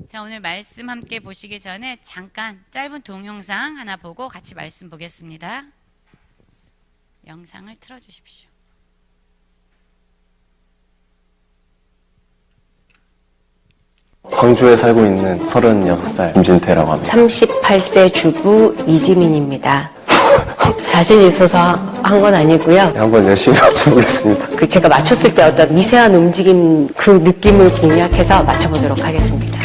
자, 오늘 말씀 함께 보시기 전에 잠깐 짧은 동영상 하나 보고 같이 말씀 보겠습니다. 영상을 틀어주십시오. 광주에 살고 있는 36살 김진태라고 합니다. 38세 주부 이지민입니다. 자신 있어서 한 건 아니고요. 한번 열심히 맞춰보겠습니다. 제가 맞췄을 때 어떤 미세한 움직임 그 느낌을 공략해서 맞춰보도록 하겠습니다.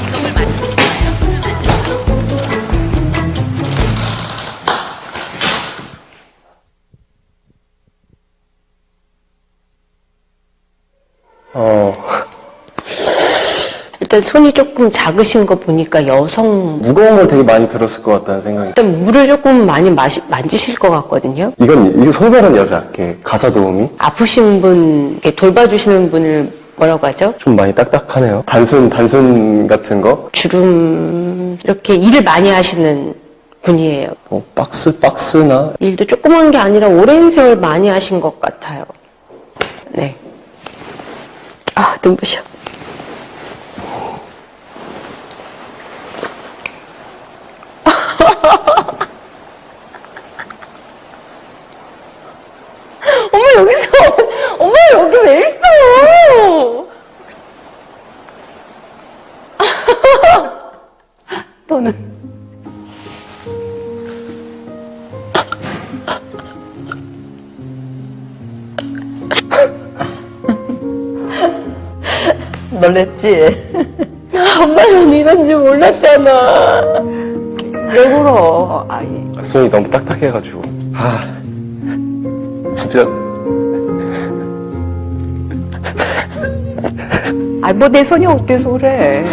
직업을 맞추는 거예요. 손을 만들어서. 일단 손이 조금 작으신 거 보니까 여성, 무거운 걸 되게 많이 들었을 것 같다는 생각이. 일단 물을 조금 많이 만지실 것 같거든요. 이게 성별은 여자, 이렇게 가사 도우미. 아프신 분, 이렇게 돌봐주시는 분을 뭐라고 하죠? 좀 많이 딱딱하네요. 단순 같은 거. 주름, 이렇게 일을 많이 하시는 분이에요. 박스나. 일도 조그만 게 아니라 오랜 세월 많이 하신 것 같아요. 네. 아, 눈부셔. 엄마 여기서, 엄마 여기 왜 있어? 너는. 놀랬지? 엄마는 이런 줄 몰랐잖아. 왜 울어, 아이. 손이 너무 딱딱해가지고. 진짜. 뭐 내 손이 어때서 그래.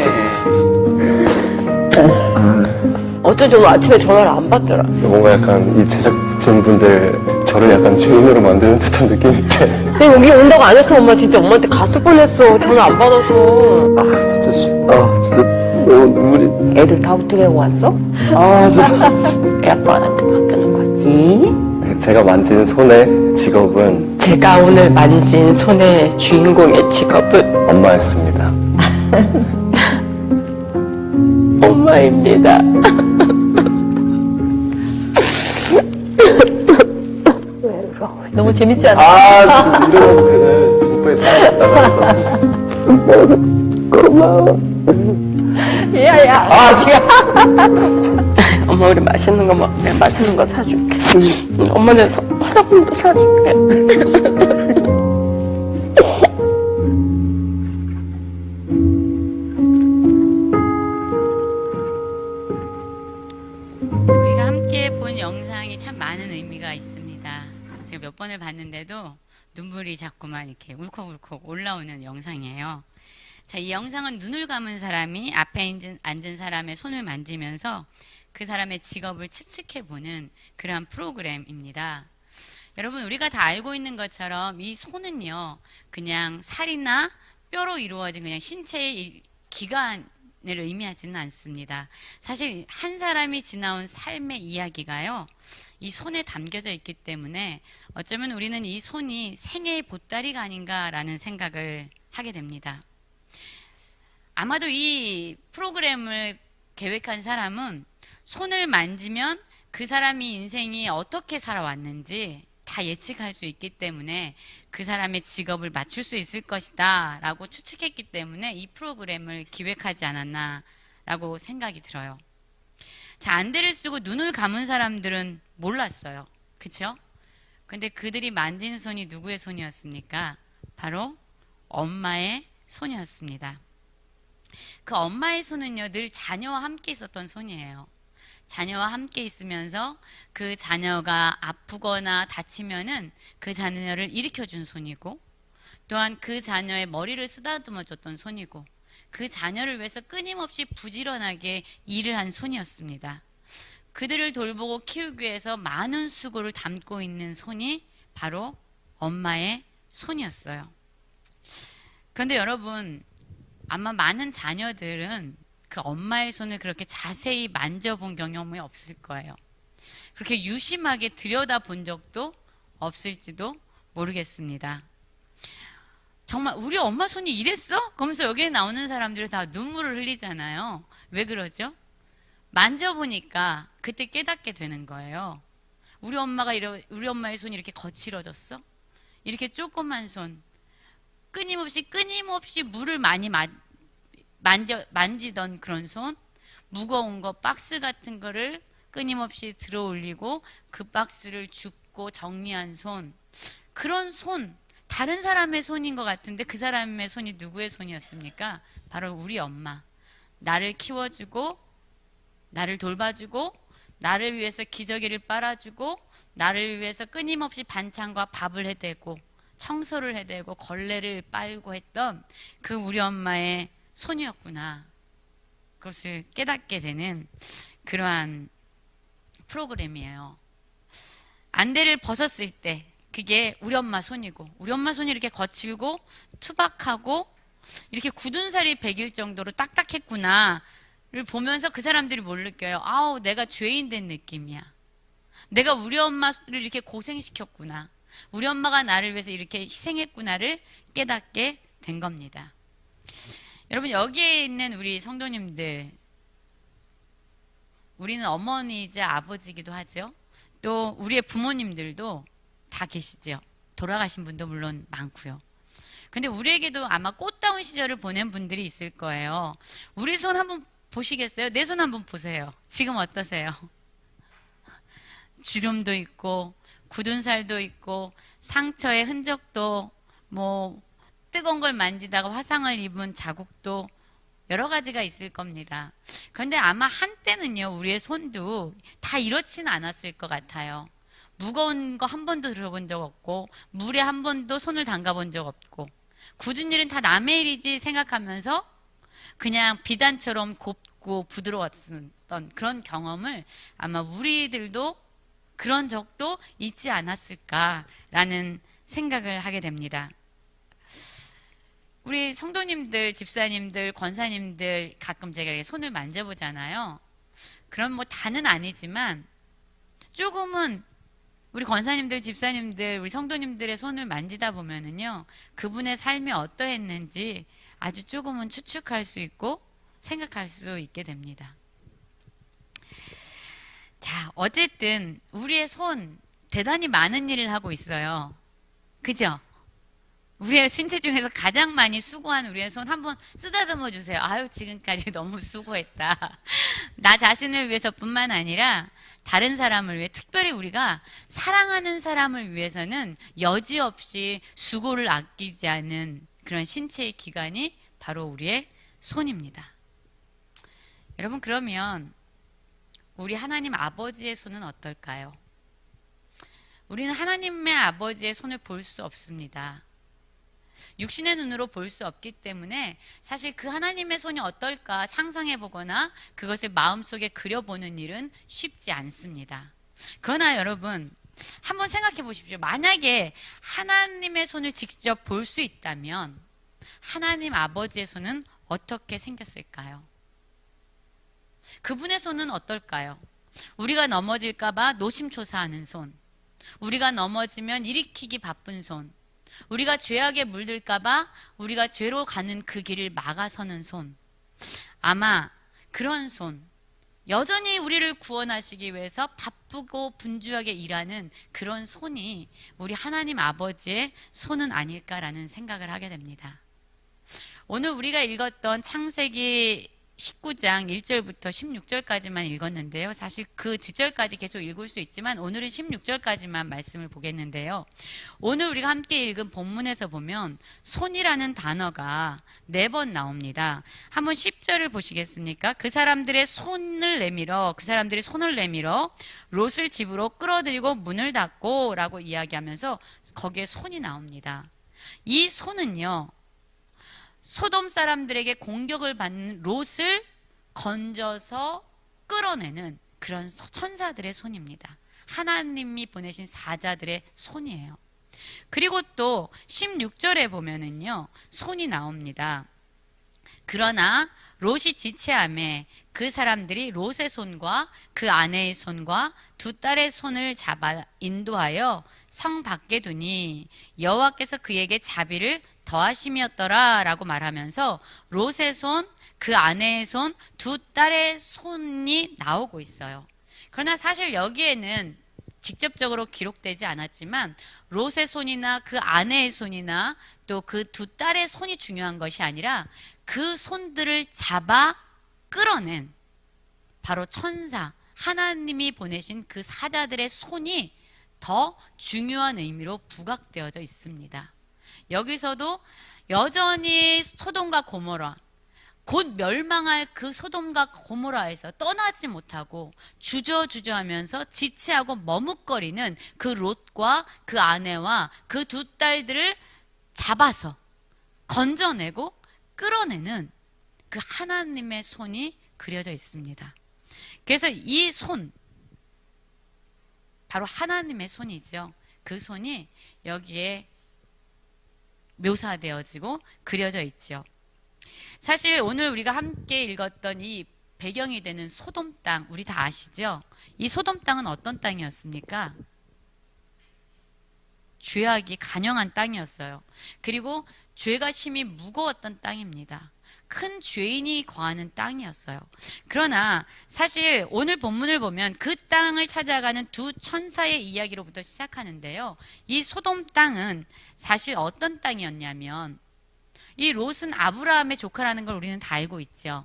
어쩐지 오늘 아침에 전화를 안 받더라. 뭔가 약간 이 제작진분들 저를 약간 죄인으로 만드는 듯한 느낌인데. 근데 여기 온다고 안 했어. 엄마 진짜 엄마한테 갔을 뻔했어. 전화 안 받아서. 진짜 너무 눈물이. 애들 다 어떻게 왔어? 애 아빠한테 맡겨놓은 거지. 제가 만진 손의 직업은 제가 오늘 만진 손의 주인공의 직업은 엄마였습니다. 엄마입니다. 너무 재밌지 않아? 진짜 이러면 되네. 진부에 나갈 것 같아. 고마워. 야야. 엄마 우리 맛있는 거 내가 맛있는 거 사줄게. 엄마는 화장품도 사줄게. 우리가 함께 본 영상이 참 많은 의미가 있습니다. 제가 몇 번을 봤는데도 눈물이 자꾸만 이렇게 울컥울컥 올라오는 영상이에요. 자, 이 영상은 눈을 감은 사람이 앞에 앉은 사람의 손을 만지면서 그 사람의 직업을 추측해보는 그러한 프로그램입니다. 여러분, 우리가 다 알고 있는 것처럼 이 손은요, 그냥 살이나 뼈로 이루어진 그냥 신체의 기관을 의미하지는 않습니다. 사실 한 사람이 지나온 삶의 이야기가요, 이 손에 담겨져 있기 때문에 어쩌면 우리는 이 손이 생애의 보따리가 아닌가라는 생각을 하게 됩니다. 아마도 이 프로그램을 계획한 사람은 손을 만지면 그 사람이 인생이 어떻게 살아왔는지 다 예측할 수 있기 때문에 그 사람의 직업을 맞출 수 있을 것이다 라고 추측했기 때문에 이 프로그램을 기획하지 않았나 라고 생각이 들어요. 자, 안대를 쓰고 눈을 감은 사람들은 몰랐어요. 그쵸? 근데 그들이 만진 손이 누구의 손이었습니까? 바로 엄마의 손이었습니다. 그 엄마의 손은요, 늘 자녀와 함께 있었던 손이에요. 자녀와 함께 있으면서 그 자녀가 아프거나 다치면은 그 자녀를 일으켜준 손이고, 또한 그 자녀의 머리를 쓰다듬어 줬던 손이고, 그 자녀를 위해서 끊임없이 부지런하게 일을 한 손이었습니다. 그들을 돌보고 키우기 위해서 많은 수고를 담고 있는 손이 바로 엄마의 손이었어요. 그런데 여러분, 아마 많은 자녀들은 그 엄마의 손을 그렇게 자세히 만져본 경험이 없을 거예요. 그렇게 유심하게 들여다본 적도 없을지도 모르겠습니다. 정말 우리 엄마 손이 이랬어? 그러면서 여기에 나오는 사람들이 다 눈물을 흘리잖아요. 왜 그러죠? 만져보니까 그때 깨닫게 되는 거예요. 우리 엄마의 손이 이렇게 거칠어졌어? 이렇게 조그만 손, 끊임없이 물을 많이 만지던 그런 손, 무거운 거, 박스 같은 거를 끊임없이 들어 올리고 그 박스를 줍고 정리한 손, 그런 손, 다른 사람의 손인 것 같은데 그 사람의 손이 누구의 손이었습니까? 바로 우리 엄마. 나를 키워주고, 나를 돌봐주고, 나를 위해서 기저귀를 빨아주고, 나를 위해서 끊임없이 반찬과 밥을 해대고, 청소를 해대고, 걸레를 빨고 했던 그 우리 엄마의 손이었구나. 그것을 깨닫게 되는 그러한 프로그램이에요. 안대를 벗었을 때 그게 우리 엄마 손이고, 우리 엄마 손이 이렇게 거칠고 투박하고 이렇게 굳은 살이 배길 정도로 딱딱했구나를 보면서 그 사람들이 뭘 느껴요? 아우, 내가 죄인 된 느낌이야. 내가 우리 엄마를 이렇게 고생시켰구나. 우리 엄마가 나를 위해서 이렇게 희생했구나를 깨닫게 된 겁니다. 여러분, 여기에 있는 우리 성도님들, 우리는 어머니이자 아버지이기도 하죠. 또 우리의 부모님들도 다 계시죠. 돌아가신 분도 물론 많고요. 근데 우리에게도 아마 꽃다운 시절을 보낸 분들이 있을 거예요. 우리 손 한번 보시겠어요? 내 손 한번 보세요. 지금 어떠세요? 주름도 있고 굳은 살도 있고 상처의 흔적도, 뭐 뜨거운 걸 만지다가 화상을 입은 자국도 여러 가지가 있을 겁니다. 그런데 아마 한때는요, 우리의 손도 다 이렇지는 않았을 것 같아요. 무거운 거 한 번도 들어본 적 없고, 물에 한 번도 손을 담가본 적 없고, 굳은 일은 다 남의 일이지 생각하면서 그냥 비단처럼 곱고 부드러웠던 그런 경험을 아마 우리들도 그런 적도 있지 않았을까라는 생각을 하게 됩니다. 우리 성도님들, 집사님들, 권사님들 가끔 제가 이렇게 손을 만져보잖아요. 그럼 뭐 다는 아니지만 조금은 우리 권사님들, 집사님들, 우리 성도님들의 손을 만지다 보면은요, 그분의 삶이 어떠했는지 아주 조금은 추측할 수 있고 생각할 수 있게 됩니다. 자, 어쨌든 우리의 손 대단히 많은 일을 하고 있어요. 그죠? 우리의 신체 중에서 가장 많이 수고한 우리의 손 한번 쓰다듬어 주세요. 아유, 지금까지 너무 수고했다. 나 자신을 위해서뿐만 아니라 다른 사람을 위해, 특별히 우리가 사랑하는 사람을 위해서는 여지없이 수고를 아끼지 않은 그런 신체의 기관이 바로 우리의 손입니다. 여러분, 그러면 우리 하나님 아버지의 손은 어떨까요? 우리는 하나님의 아버지의 손을 볼 수 없습니다. 육신의 눈으로 볼 수 없기 때문에 사실 그 하나님의 손이 어떨까 상상해 보거나 그것을 마음속에 그려보는 일은 쉽지 않습니다. 그러나 여러분, 한번 생각해 보십시오. 만약에 하나님의 손을 직접 볼 수 있다면 하나님 아버지의 손은 어떻게 생겼을까요? 그분의 손은 어떨까요? 우리가 넘어질까 봐 노심초사하는 손, 우리가 넘어지면 일으키기 바쁜 손, 우리가 죄악에 물들까 봐 우리가 죄로 가는 그 길을 막아서는 손, 아마 그런 손, 여전히 우리를 구원하시기 위해서 바쁘고 분주하게 일하는 그런 손이 우리 하나님 아버지의 손은 아닐까라는 생각을 하게 됩니다. 오늘 우리가 읽었던 창세기 19장 1절부터 16절까지만 읽었는데요. 사실 그 뒷절까지 계속 읽을 수 있지만 오늘은 16절까지만 말씀을 보겠는데요. 오늘 우리가 함께 읽은 본문에서 보면 손이라는 단어가 4번 나옵니다. 한번 10절을 보시겠습니까? 그 사람들이 손을 내밀어 롯을 집으로 끌어들이고 문을 닫고 라고 이야기하면서 거기에 손이 나옵니다. 이 손은요, 소돔 사람들에게 공격을 받는 롯을 건져서 끌어내는 그런 천사들의 손입니다. 하나님이 보내신 사자들의 손이에요. 그리고 또 16절에 보면은요, 손이 나옵니다. 그러나 롯이 지체하매 그 사람들이 롯의 손과 그 아내의 손과 두 딸의 손을 잡아 인도하여 성 밖에 두니 여호와께서 그에게 자비를 더하심이었더라 라고 말하면서 롯의 손, 그 아내의 손, 두 딸의 손이 나오고 있어요. 그러나 사실 여기에는 직접적으로 기록되지 않았지만 롯의 손이나 그 아내의 손이나 또 그 두 딸의 손이 중요한 것이 아니라 그 손들을 잡아 끌어낸 바로 천사, 하나님이 보내신 그 사자들의 손이 더 중요한 의미로 부각되어져 있습니다. 여기서도 여전히 소돔과 고모라, 곧 멸망할 그 소돔과 고모라에서 떠나지 못하고 주저주저하면서 지체하고 머뭇거리는 그 롯과 그 아내와 그 두 딸들을 잡아서 건져내고 끌어내는 그 하나님의 손이 그려져 있습니다. 그래서 이 손, 바로 하나님의 손이죠. 그 손이 여기에 묘사되어지고 그려져 있죠. 사실 오늘 우리가 함께 읽었던 이 배경이 되는 소돔 땅, 우리 다 아시죠? 이 소돔 땅은 어떤 땅이었습니까? 죄악이 간영한 땅이었어요. 그리고 죄가 심히 무거웠던 땅입니다. 큰 죄인이 거하는 땅이었어요. 그러나 사실 오늘 본문을 보면 그 땅을 찾아가는 두 천사의 이야기로부터 시작하는데요. 이 소돔 땅은 사실 어떤 땅이었냐면 이 롯은 아브라함의 조카라는 걸 우리는 다 알고 있죠.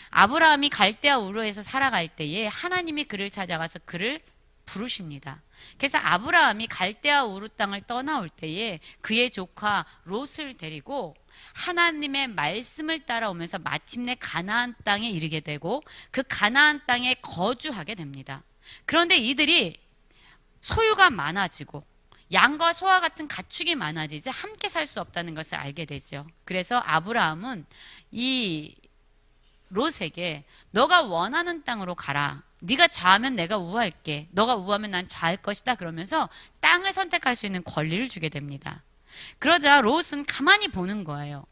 아브라함이 갈대아 우르에서 살아갈 때에 하나님이 그를 찾아가서 그를 부르십니다. 그래서 아브라함이 갈대아 우르 땅을 떠나올 때에 그의 조카 롯을 데리고 하나님의 말씀을 따라오면서 마침내 가나안 땅에 이르게 되고 그 가나안 땅에 거주하게 됩니다. 그런데 이들이 소유가 많아지고 양과 소와 같은 가축이 많아지자 함께 살 수 없다는 것을 알게 되죠. 그래서 아브라함은 이 롯에게 너가 원하는 땅으로 가라. 네가 좌하면 내가 우할게. 너가 우하면 난 좌할 것이다. 그러면서 땅을 선택할 수 있는 권리를 주게 됩니다. 그러자 롯은 가만히 보는 거예요.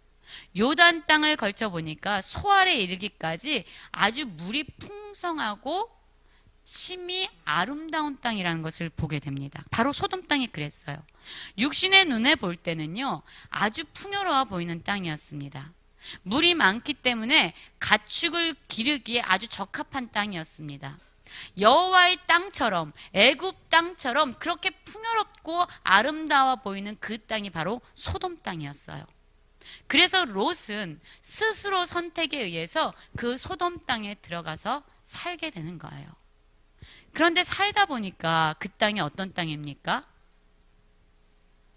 요단 땅을 걸쳐 보니까 소알에 이르기까지 아주 물이 풍성하고 심히 아름다운 땅이라는 것을 보게 됩니다. 바로 소돔 땅이 그랬어요. 육신의 눈에 볼 때는요, 아주 풍요로워 보이는 땅이었습니다. 물이 많기 때문에 가축을 기르기에 아주 적합한 땅이었습니다. 여호와의 땅처럼, 애굽 땅처럼 그렇게 풍요롭고 아름다워 보이는 그 땅이 바로 소돔 땅이었어요. 그래서 롯은 스스로 선택에 의해서 그 소돔 땅에 들어가서 살게 되는 거예요. 그런데 살다 보니까 그 땅이 어떤 땅입니까?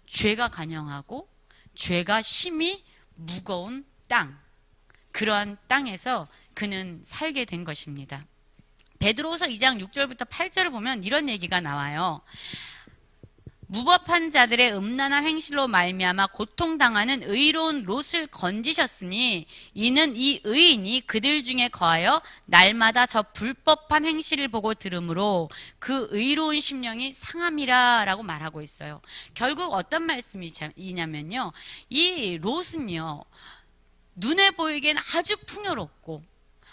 죄가 간영하고 죄가 심히 무거운 땅, 그러한 땅에서 그는 살게 된 것입니다. 베드로후서 2장 6절부터 8절을 보면 이런 얘기가 나와요. 무법한 자들의 음란한 행실로 말미암아 고통당하는 의로운 롯을 건지셨으니 이는 이 의인이 그들 중에 거하여 날마다 저 불법한 행실을 보고 들으므로 그 의로운 심령이 상함이라 라고 말하고 있어요. 결국 어떤 말씀이냐면요, 이 롯은요 눈에 보이기엔 아주 풍요롭고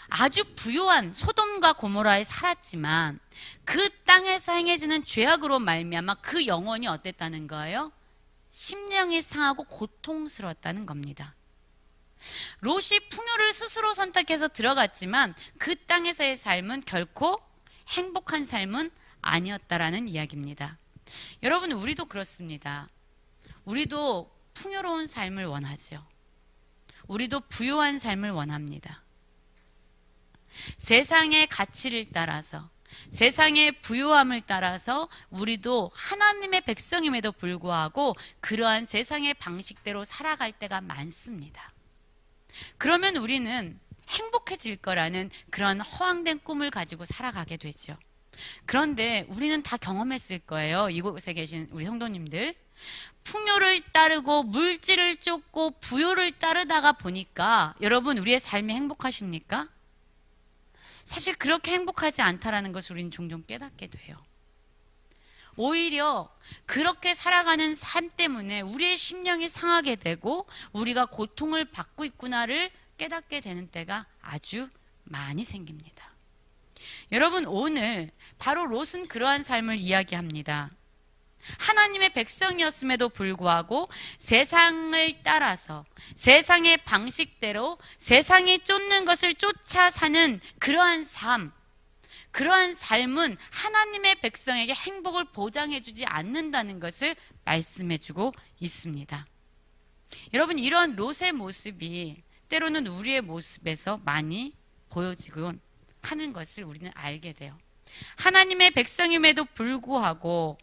아주 부유한 소돔과 고모라에 살았지만 그 땅에서 행해지는 죄악으로 말미암아 그 영혼이 어땠다는 거예요? 심령이 상하고 고통스러웠다는 겁니다. 롯이 풍요를 스스로 선택해서 들어갔지만 그 땅에서의 삶은 결코 행복한 삶은 아니었다라는 이야기입니다. 여러분, 우리도 그렇습니다. 우리도 풍요로운 삶을 원하죠. 우리도 부유한 삶을 원합니다. 세상의 가치를 따라서, 세상의 부유함을 따라서 우리도 하나님의 백성임에도 불구하고 그러한 세상의 방식대로 살아갈 때가 많습니다. 그러면 우리는 행복해질 거라는 그런 허황된 꿈을 가지고 살아가게 되죠. 그런데 우리는 다 경험했을 거예요. 이곳에 계신 우리 성도님들. 풍요를 따르고 물질을 쫓고 부요를 따르다가 보니까 여러분, 우리의 삶이 행복하십니까? 사실 그렇게 행복하지 않다라는 것을 우리는 종종 깨닫게 돼요. 오히려 그렇게 살아가는 삶 때문에 우리의 심령이 상하게 되고 우리가 고통을 받고 있구나를 깨닫게 되는 때가 아주 많이 생깁니다. 여러분, 오늘 바로 롯은 그러한 삶을 이야기합니다. 하나님의 백성이었음에도 불구하고 세상을 따라서 세상의 방식대로 세상이 쫓는 것을 쫓아 사는 그러한 삶은 하나님의 백성에게 행복을 보장해주지 않는다는 것을 말씀해주고 있습니다. 여러분, 이런 롯의 모습이 때로는 우리의 모습에서 많이 보여지곤 하는 것을 우리는 알게 돼요. 하나님의 백성임에도 불구하고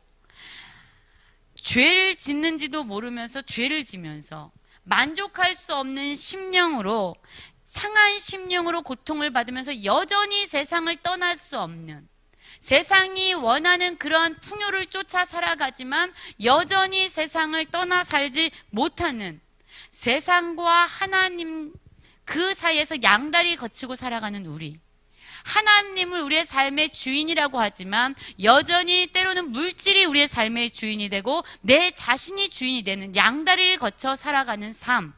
죄를 짓는지도 모르면서 죄를 지면서 만족할 수 없는 심령으로, 상한 심령으로 고통을 받으면서 여전히 세상을 떠날 수 없는, 세상이 원하는 그런 풍요를 쫓아 살아가지만 여전히 세상을 떠나 살지 못하는, 세상과 하나님 그 사이에서 양다리 거치고 살아가는 우리, 하나님을 우리의 삶의 주인이라고 하지만 여전히 때로는 물질이 우리의 삶의 주인이 되고 내 자신이 주인이 되는 양다리를 거쳐 살아가는 삶,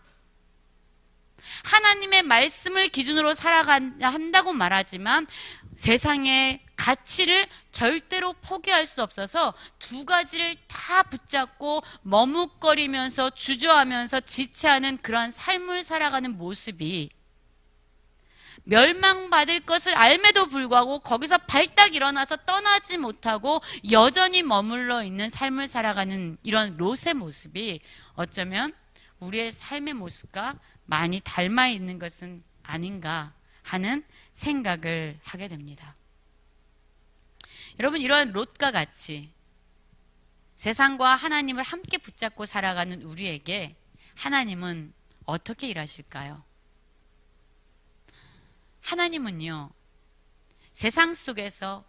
하나님의 말씀을 기준으로 살아가야 한다고 말하지만 세상의 가치를 절대로 포기할 수 없어서 두 가지를 다 붙잡고 머뭇거리면서 주저하면서 지체하는 그런 삶을 살아가는 모습이, 멸망받을 것을 알매도 불구하고 거기서 발딱 일어나서 떠나지 못하고 여전히 머물러 있는 삶을 살아가는 이런 롯의 모습이 어쩌면 우리의 삶의 모습과 많이 닮아 있는 것은 아닌가 하는 생각을 하게 됩니다. 여러분, 이러한 롯과 같이 세상과 하나님을 함께 붙잡고 살아가는 우리에게 하나님은 어떻게 일하실까요? 하나님은요, 세상 속에서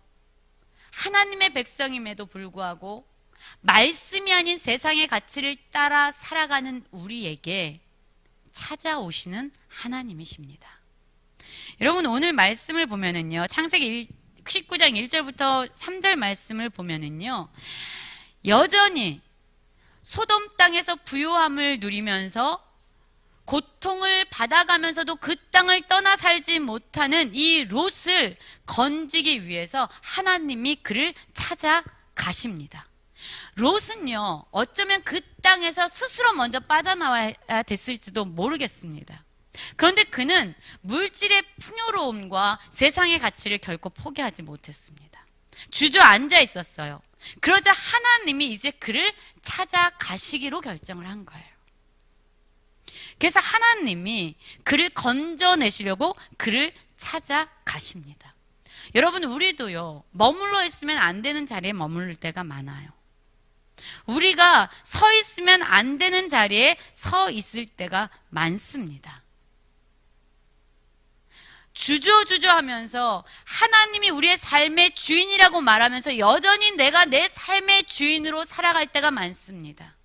하나님의 백성임에도 불구하고 말씀이 아닌 세상의 가치를 따라 살아가는 우리에게 찾아오시는 하나님이십니다. 여러분, 오늘 말씀을 보면은요, 창세기 19장 1절부터 3절 말씀을 보면은요, 여전히 소돔 땅에서 부요함을 누리면서 고통을 받아가면서도 그 땅을 떠나 살지 못하는 이 롯을 건지기 위해서 하나님이 그를 찾아가십니다. 롯은요, 어쩌면 그 땅에서 스스로 먼저 빠져나와야 됐을지도 모르겠습니다. 그런데 그는 물질의 풍요로움과 세상의 가치를 결코 포기하지 못했습니다. 주저앉아 있었어요. 그러자 하나님이 이제 그를 찾아가시기로 결정을 한 거예요. 그래서 하나님이 그를 건져내시려고 그를 찾아가십니다. 여러분, 우리도요, 머물러 있으면 안 되는 자리에 머무를 때가 많아요. 우리가 서 있으면 안 되는 자리에 서 있을 때가 많습니다. 주저하면서 하나님이 우리의 삶의 주인이라고 말하면서 여전히 내가 내 삶의 주인으로 살아갈 때가 많습니다.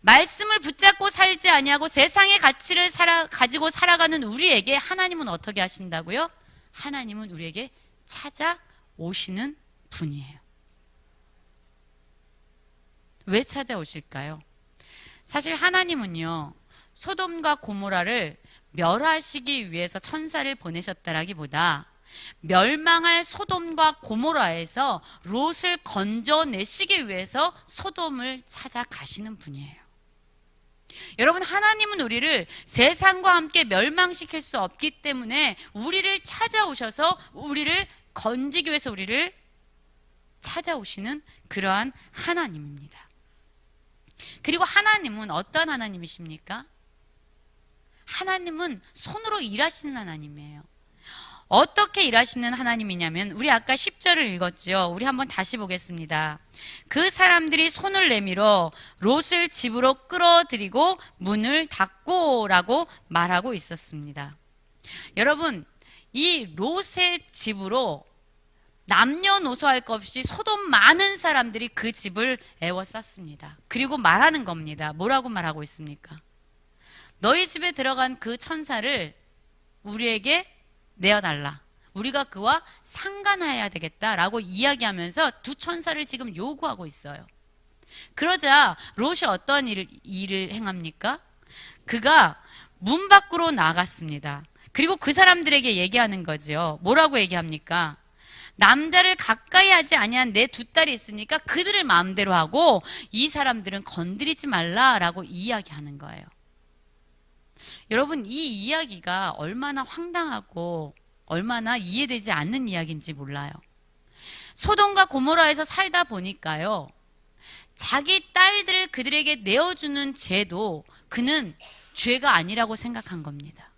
말씀을 붙잡고 살지 아니하고 세상의 가치를 가지고 살아가는 우리에게 하나님은 어떻게 하신다고요? 하나님은 우리에게 찾아오시는 분이에요. 왜 찾아오실까요? 사실 하나님은요, 소돔과 고모라를 멸하시기 위해서 천사를 보내셨다라기보다 멸망할 소돔과 고모라에서 롯을 건져내시기 위해서 소돔을 찾아가시는 분이에요. 여러분, 하나님은 우리를 세상과 함께 멸망시킬 수 없기 때문에 우리를 찾아오셔서 우리를 건지기 위해서 우리를 찾아오시는 그러한 하나님입니다. 그리고 하나님은 어떤 하나님이십니까? 하나님은 손으로 일하시는 하나님이에요. 어떻게 일하시는 하나님이냐면, 우리 아까 10절을 읽었죠. 우리 한번 다시 보겠습니다. 그 사람들이 손을 내밀어 롯을 집으로 끌어들이고 문을 닫고라고 말하고 있었습니다. 여러분, 이 롯의 집으로 남녀노소 할 것 없이 소돔 많은 사람들이 그 집을 애워쌌습니다. 그리고 말하는 겁니다. 뭐라고 말하고 있습니까? 너희 집에 들어간 그 천사를 우리에게 내어달라. 우리가 그와 상관해야 되겠다라고 이야기하면서 두 천사를 지금 요구하고 있어요. 그러자 롯이 어떤 일을 행합니까? 그가 문 밖으로 나갔습니다. 그리고 그 사람들에게 얘기하는 거죠. 뭐라고 얘기합니까? 남자를 가까이 하지 아니한 내 두 딸이 있으니까 그들을 마음대로 하고 이 사람들은 건드리지 말라라고 이야기하는 거예요. 여러분, 이 이야기가 얼마나 황당하고 얼마나 이해되지 않는 이야기인지 몰라요. 소돔과 고모라에서 살다 보니까요, 자기 딸들을 그들에게 내어주는 죄도 그는 죄가 아니라고 생각한 겁니다.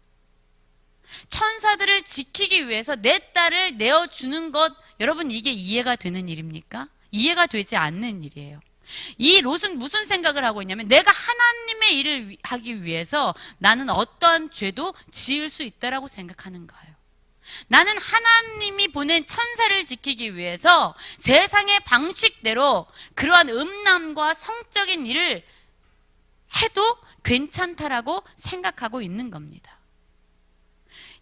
천사들을 지키기 위해서 내 딸을 내어주는 것, 여러분, 이게 이해가 되는 일입니까? 이해가 되지 않는 일이에요. 이 롯은 무슨 생각을 하고 있냐면, 내가 하나님의 일을 하기 위해서 나는 어떠한 죄도 지을 수 있다라고 생각하는 거예요. 나는 하나님이 보낸 천사를 지키기 위해서 세상의 방식대로 그러한 음란과 성적인 일을 해도 괜찮다라고 생각하고 있는 겁니다.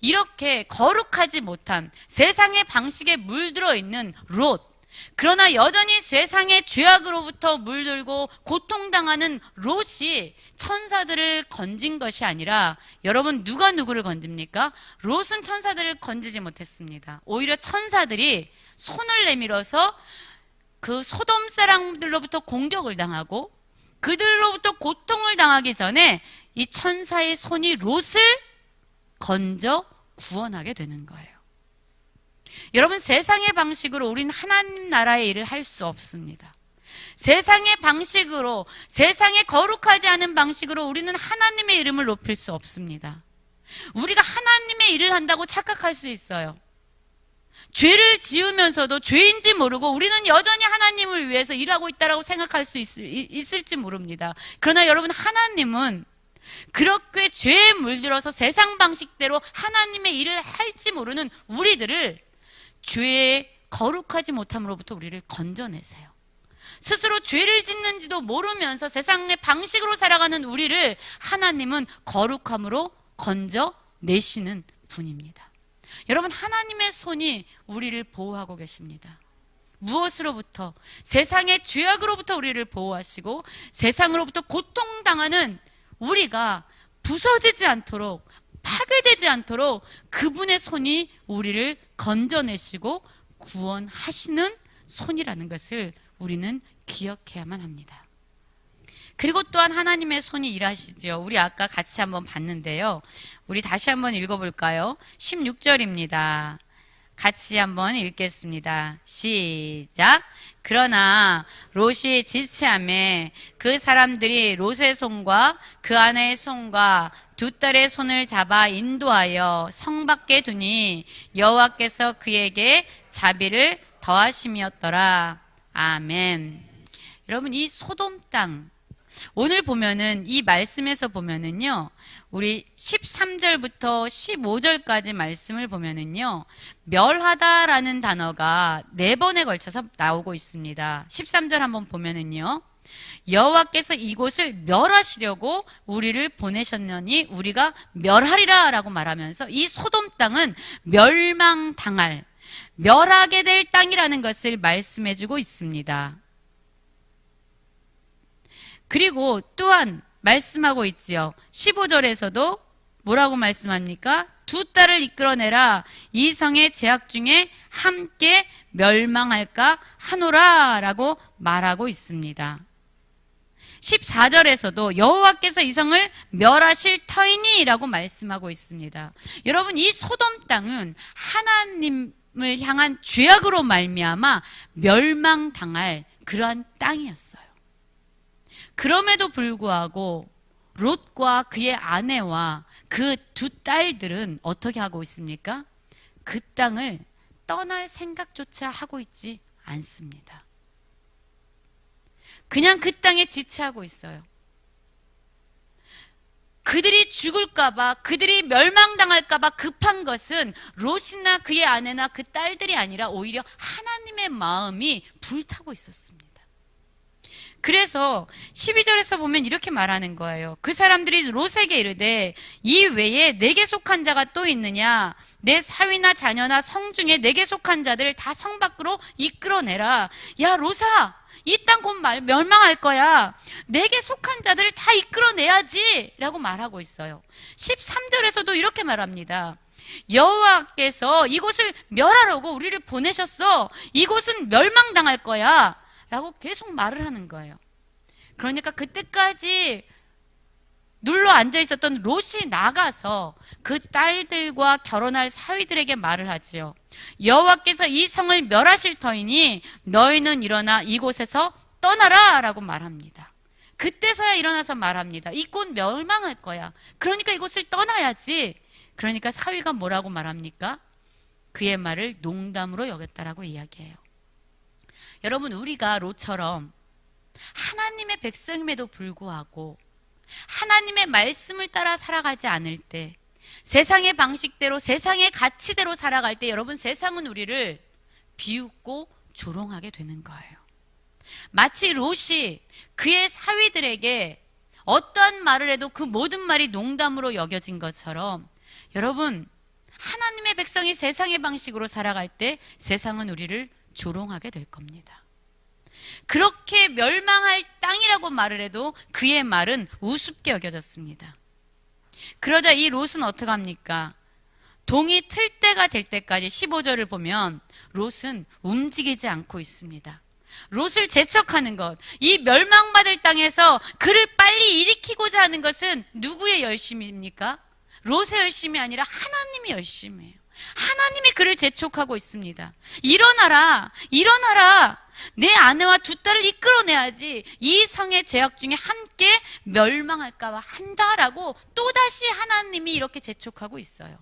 이렇게 거룩하지 못한 세상의 방식에 물들어 있는 롯, 그러나 여전히 세상의 죄악으로부터 물들고 고통당하는 롯이 천사들을 건진 것이 아니라, 여러분, 누가 누구를 건집니까? 롯은 천사들을 건지지 못했습니다. 오히려 천사들이 손을 내밀어서 그 소돔 사람들로부터 공격을 당하고 그들로부터 고통을 당하기 전에 이 천사의 손이 롯을 건져 구원하게 되는 거예요. 여러분, 세상의 방식으로 우리는 하나님 나라의 일을 할 수 없습니다. 세상의 방식으로, 세상에 거룩하지 않은 방식으로 우리는 하나님의 이름을 높일 수 없습니다. 우리가 하나님의 일을 한다고 착각할 수 있어요. 죄를 지으면서도 죄인지 모르고 우리는 여전히 하나님을 위해서 일하고 있다고 생각할 수 있을지 모릅니다. 그러나 여러분, 하나님은 그렇게 죄에 물들어서 세상 방식대로 하나님의 일을 할지 모르는 우리들을 죄에 거룩하지 못함으로부터 우리를 건져내세요. 스스로 죄를 짓는지도 모르면서 세상의 방식으로 살아가는 우리를 하나님은 거룩함으로 건져내시는 분입니다. 여러분, 하나님의 손이 우리를 보호하고 계십니다. 무엇으로부터? 세상의 죄악으로부터 우리를 보호하시고 세상으로부터 고통당하는 우리가 부서지지 않도록, 파괴되지 않도록 그분의 손이 우리를 건져내시고 구원하시는 손이라는 것을 우리는 기억해야만 합니다. 그리고 또한 하나님의 손이 일하시죠. 우리 아까 같이 한번 봤는데요. 우리 다시 한번 읽어볼까요? 16절입니다. 같이 한번 읽겠습니다. 시작. 그러나 롯이 지체하매 그 사람들이 롯의 손과 그 아내의 손과 두 딸의 손을 잡아 인도하여 성 밖에 두니 여호와께서 그에게 자비를 더하심이었더라. 아멘. 여러분, 이 소돔 땅, 오늘 보면은 이 말씀에서 보면은요, 우리 13절부터 15절까지 말씀을 보면은요, 멸하다라는 단어가 4번에 걸쳐서 나오고 있습니다. 13절 한번 보면은요, 여호와께서 이곳을 멸하시려고 우리를 보내셨느니 우리가 멸하리라 라고 말하면서 이 소돔 땅은 멸망당할, 멸하게 될 땅이라는 것을 말씀해주고 있습니다. 그리고 또한 말씀하고 있지요. 15절에서도 뭐라고 말씀합니까? 두 딸을 이끌어내라. 이 성의 제약 중에 함께 멸망할까 하노라 라고 말하고 있습니다. 14절에서도 여호와께서 이 성을 멸하실 터이니 라고 말씀하고 있습니다. 여러분, 이 소돔 땅은 하나님을 향한 죄악으로 말미암아 멸망당할 그러한 땅이었어요. 그럼에도 불구하고 롯과 그의 아내와 그 두 딸들은 어떻게 하고 있습니까? 그 땅을 떠날 생각조차 하고 있지 않습니다. 그냥 그 땅에 지체하고 있어요. 그들이 죽을까봐, 그들이 멸망당할까봐 급한 것은 롯이나 그의 아내나 그 딸들이 아니라 오히려 하나님의 마음이 불타고 있었습니다. 그래서 12절에서 보면 이렇게 말하는 거예요. 그 사람들이 롯에게 이르되 이 외에 내게 속한 자가 또 있느냐? 내 사위나 자녀나 성 중에 내게 속한 자들을 다 성 밖으로 이끌어내라. 야, 롯아, 이 땅 곧 멸망할 거야. 내게 속한 자들을 다 이끌어내야지 라고 말하고 있어요. 13절에서도 이렇게 말합니다. 여호와께서 이곳을 멸하려고 우리를 보내셨어. 이곳은 멸망당할 거야 라고 계속 말을 하는 거예요. 그러니까 그때까지 눌러 앉아 있었던 롯이 나가서 그 딸들과 결혼할 사위들에게 말을 하지요. 여호와께서 이 성을 멸하실 터이니 너희는 일어나 이곳에서 떠나라 라고 말합니다. 그때서야 일어나서 말합니다. 이곳 멸망할 거야. 그러니까 이곳을 떠나야지. 그러니까 사위가 뭐라고 말합니까? 그의 말을 농담으로 여겼다라고 이야기해요. 여러분, 우리가 롯처럼 하나님의 백성임에도 불구하고 하나님의 말씀을 따라 살아가지 않을 때, 세상의 방식대로 세상의 가치대로 살아갈 때 여러분, 세상은 우리를 비웃고 조롱하게 되는 거예요. 마치 롯이 그의 사위들에게 어떠한 말을 해도 그 모든 말이 농담으로 여겨진 것처럼 여러분, 하나님의 백성이 세상의 방식으로 살아갈 때 세상은 우리를 조롱하게 될 겁니다. 그렇게 멸망할 땅이라고 말을 해도 그의 말은 우습게 여겨졌습니다. 그러자 이 롯은 어떡합니까? 동이 틀 때가 될 때까지 15절을 보면 롯은 움직이지 않고 있습니다. 롯을 재촉하는 것, 이 멸망받을 땅에서 그를 빨리 일으키고자 하는 것은 누구의 열심입니까? 롯의 열심이 아니라 하나님의 열심이에요. 하나님이 그를 재촉하고 있습니다. 일어나라, 일어나라. 내 아내와 두 딸을 이끌어내야지 이 성의 죄악 중에 함께 멸망할까 봐 한다라고 또다시 하나님이 이렇게 재촉하고 있어요.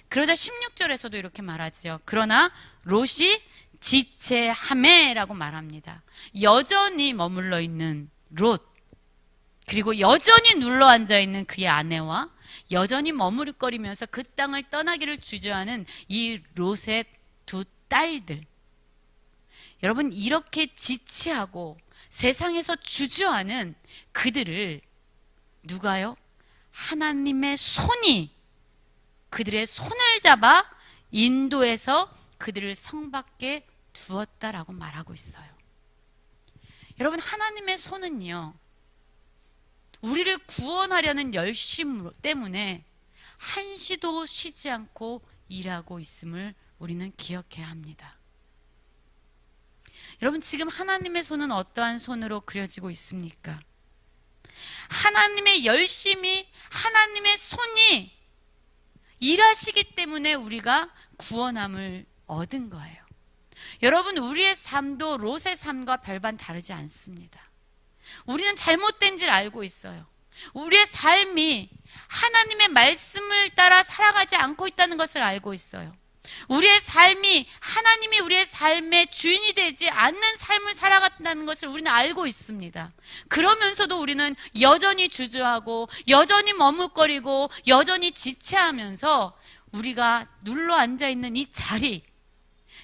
그러자 16절에서도 이렇게 말하지요. 그러나 롯이 지체하매라고 말합니다. 여전히 머물러 있는 롯, 그리고 여전히 눌러 앉아 있는 그의 아내와 여전히 머무르거리면서 그 땅을 떠나기를 주저하는 이 롯의 두 딸들. 여러분, 이렇게 지체하고 세상에서 주저하는 그들을 누가요? 하나님의 손이 그들의 손을 잡아 인도해서 그들을 성 밖에 두었다라고 말하고 있어요. 여러분, 하나님의 손은요, 우리를 구원하려는 열심 때문에 한시도 쉬지 않고 일하고 있음을 우리는 기억해야 합니다. 여러분, 지금 하나님의 손은 어떠한 손으로 그려지고 있습니까? 하나님의 열심이, 하나님의 손이 일하시기 때문에 우리가 구원함을 얻은 거예요. 여러분, 우리의 삶도 롯의 삶과 별반 다르지 않습니다. 우리는 잘못된 줄 알고 있어요. 우리의 삶이 하나님의 말씀을 따라 살아가지 않고 있다는 것을 알고 있어요. 우리의 삶이 하나님이 우리의 삶의 주인이 되지 않는 삶을 살아간다는 것을 우리는 알고 있습니다. 그러면서도 우리는 여전히 주저하고 여전히 머뭇거리고 여전히 지체하면서 우리가 눌러 앉아있는 이 자리,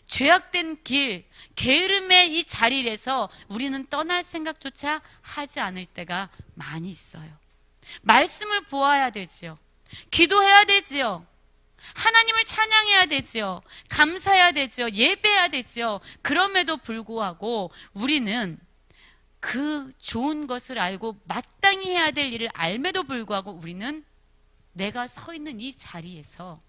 죄악된 길, 게으름의 이 자리에서 우리는 떠날 생각조차 하지 않을 때가 많이 있어요. 말씀을 보아야 되지요. 기도해야 되지요. 하나님을 찬양해야 되지요. 감사해야 되지요. 예배해야 되지요. 그럼에도 불구하고 우리는 그 좋은 것을 알고 마땅히 해야 될 일을 알매도 불구하고 우리는 내가 서 있는 이 자리에서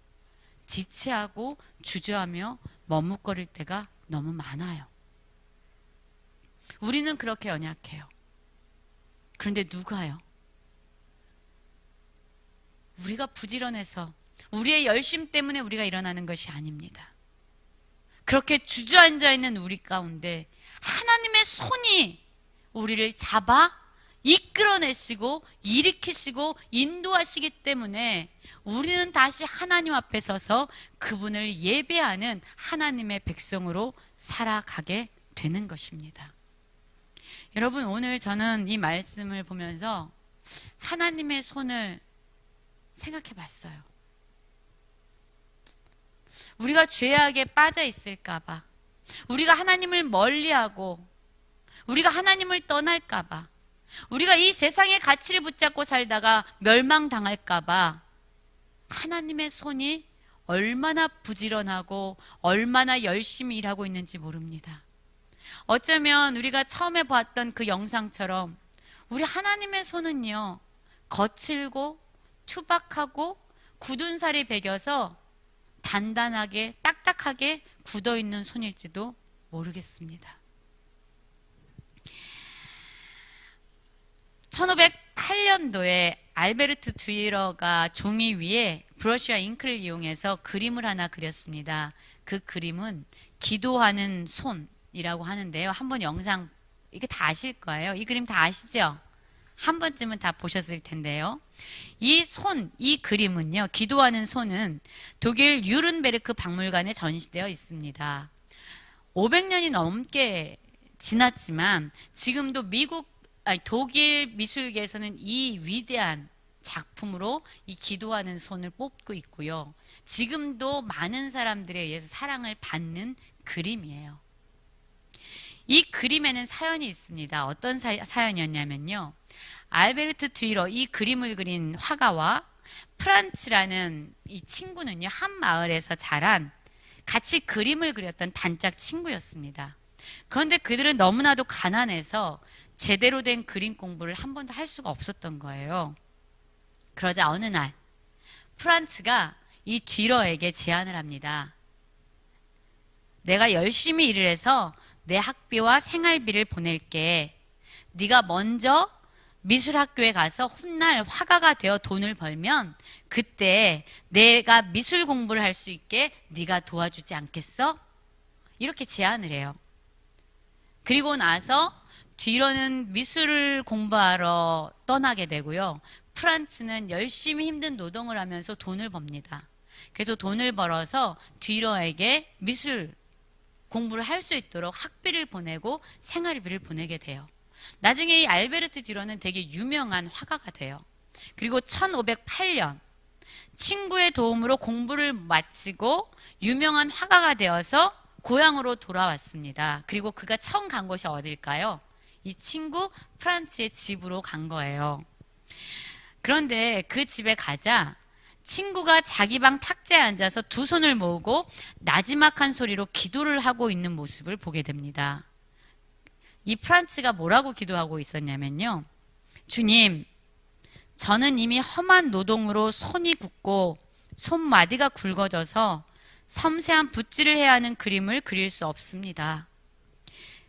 지체하고 주저하며 머뭇거릴 때가 너무 많아요. 우리는 그렇게 연약해요. 그런데 누가요? 우리가 부지런해서 우리의 열심 때문에 우리가 일어나는 것이 아닙니다. 그렇게 주저앉아 있는 우리 가운데 하나님의 손이 우리를 잡아 이끌어내시고 일으키시고 인도하시기 때문에 우리는 다시 하나님 앞에 서서 그분을 예배하는 하나님의 백성으로 살아가게 되는 것입니다. 여러분, 오늘 저는 이 말씀을 보면서 하나님의 손을 생각해 봤어요. 우리가 죄악에 빠져 있을까봐, 우리가 하나님을 멀리하고 우리가 하나님을 떠날까봐, 우리가 이 세상의 가치를 붙잡고 살다가 멸망당할까봐 하나님의 손이 얼마나 부지런하고 얼마나 열심히 일하고 있는지 모릅니다. 어쩌면 우리가 처음에 봤던 그 영상처럼 우리 하나님의 손은요, 거칠고 투박하고 굳은 살이 배겨서 단단하게 딱딱하게 굳어있는 손일지도 모르겠습니다. 1508년도에 알베르트 듀이러가 종이 위에 브러쉬와 잉크를 이용해서 그림을 하나 그렸습니다. 그 그림은 기도하는 손이라고 하는데요. 한번 영상 이게 다 아실 거예요. 이 그림 다 아시죠? 한 번쯤은 다 보셨을 텐데요. 이 그림은요, 기도하는 손은 독일 뉘른베르크 박물관에 전시되어 있습니다. 500년이 넘게 지났지만 지금도 독일 미술계에서는 이 위대한 작품으로 이 기도하는 손을 뽑고 있고요. 지금도 많은 사람들에 의해서 사랑을 받는 그림이에요. 이 그림에는 사연이 있습니다. 어떤 사연이었냐면요. 알베르트 듀이러, 이 그림을 그린 화가와 프란츠라는 이 친구는요, 한 마을에서 자란 같이 그림을 그렸던 단짝 친구였습니다. 그런데 그들은 너무나도 가난해서 제대로 된 그림 공부를 한 번도 할 수가 없었던 거예요. 그러자 어느 날 프란츠가 이 듀이러에게 제안을 합니다. 내가 열심히 일을 해서 내 학비와 생활비를 보낼게. 네가 먼저 미술학교에 가서 훗날 화가가 되어 돈을 벌면 그때 내가 미술 공부를 할 수 있게 네가 도와주지 않겠어? 이렇게 제안을 해요. 그리고 나서 듀이러는 미술을 공부하러 떠나게 되고요. 프란츠는 열심히 힘든 노동을 하면서 돈을 법니다. 그래서 돈을 벌어서 듀이러에게 미술 공부를 할 수 있도록 학비를 보내고 생활비를 보내게 돼요. 나중에 이 알베르트 듀이러는 되게 유명한 화가가 돼요. 그리고 1508년 친구의 도움으로 공부를 마치고 유명한 화가가 되어서 고향으로 돌아왔습니다. 그리고 그가 처음 간 곳이 어딜까요? 이 친구 프란츠의 집으로 간 거예요. 그런데 그 집에 가자 친구가 자기 방 탁자에 앉아서 두 손을 모으고 나지막한 소리로 기도를 하고 있는 모습을 보게 됩니다. 이 프란츠가 뭐라고 기도하고 있었냐면요. 주님, 저는 이미 험한 노동으로 손이 굳고 손마디가 굵어져서 섬세한 붓질을 해야 하는 그림을 그릴 수 없습니다.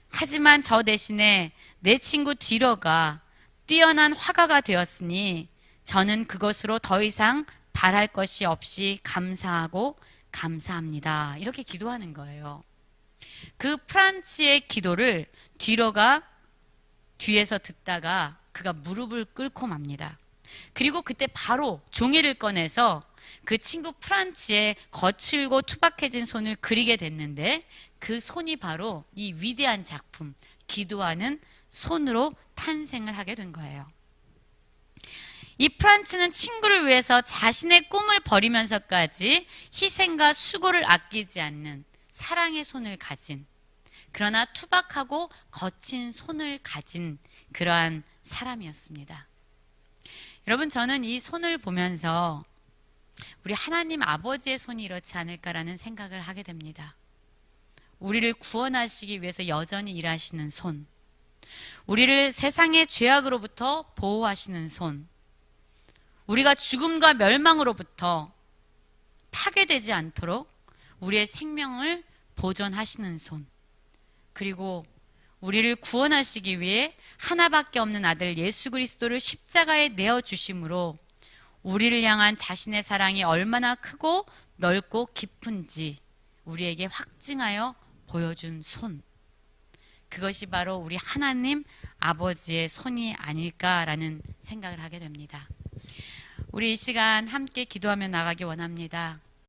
하지만 저 대신에 내 친구 듀이러가 뛰어난 화가가 되었으니 저는 그것으로 더 이상 바랄 것이 없이 감사하고 감사합니다. 이렇게 기도하는 거예요. 그 프란츠의 기도를 듀이러가 뒤에서 듣다가 그가 무릎을 꿇고 맙니다. 그리고 그때 바로 종이를 꺼내서 그 친구 프란츠의 거칠고 투박해진 손을 그리게 됐는데 그 손이 바로 이 위대한 작품, 기도하는 손으로 탄생을 하게 된 거예요. 이 프란츠는 친구를 위해서 자신의 꿈을 버리면서까지 희생과 수고를 아끼지 않는 사랑의 손을 가진, 그러나 투박하고 거친 손을 가진 그러한 사람이었습니다. 여러분, 저는 이 손을 보면서 우리 하나님 아버지의 손이 이렇지 않을까라는 생각을 하게 됩니다. 우리를 구원하시기 위해서 여전히 일하시는 손, 우리를 세상의 죄악으로부터 보호하시는 손, 우리가 죽음과 멸망으로부터 파괴되지 않도록 우리의 생명을 보존하시는 손, 그리고 우리를 구원하시기 위해 하나밖에 없는 아들 예수 그리스도를 십자가에 내어주심으로 우리를 향한 자신의 사랑이 얼마나 크고 넓고 깊은지 우리에게 확증하여 보여준 손, 그것이 바로 우리 하나님 아버지의 손이 아닐까라는 생각을 하게 됩니다. 우리 이 시간 함께 기도하며 나가기 원합니다.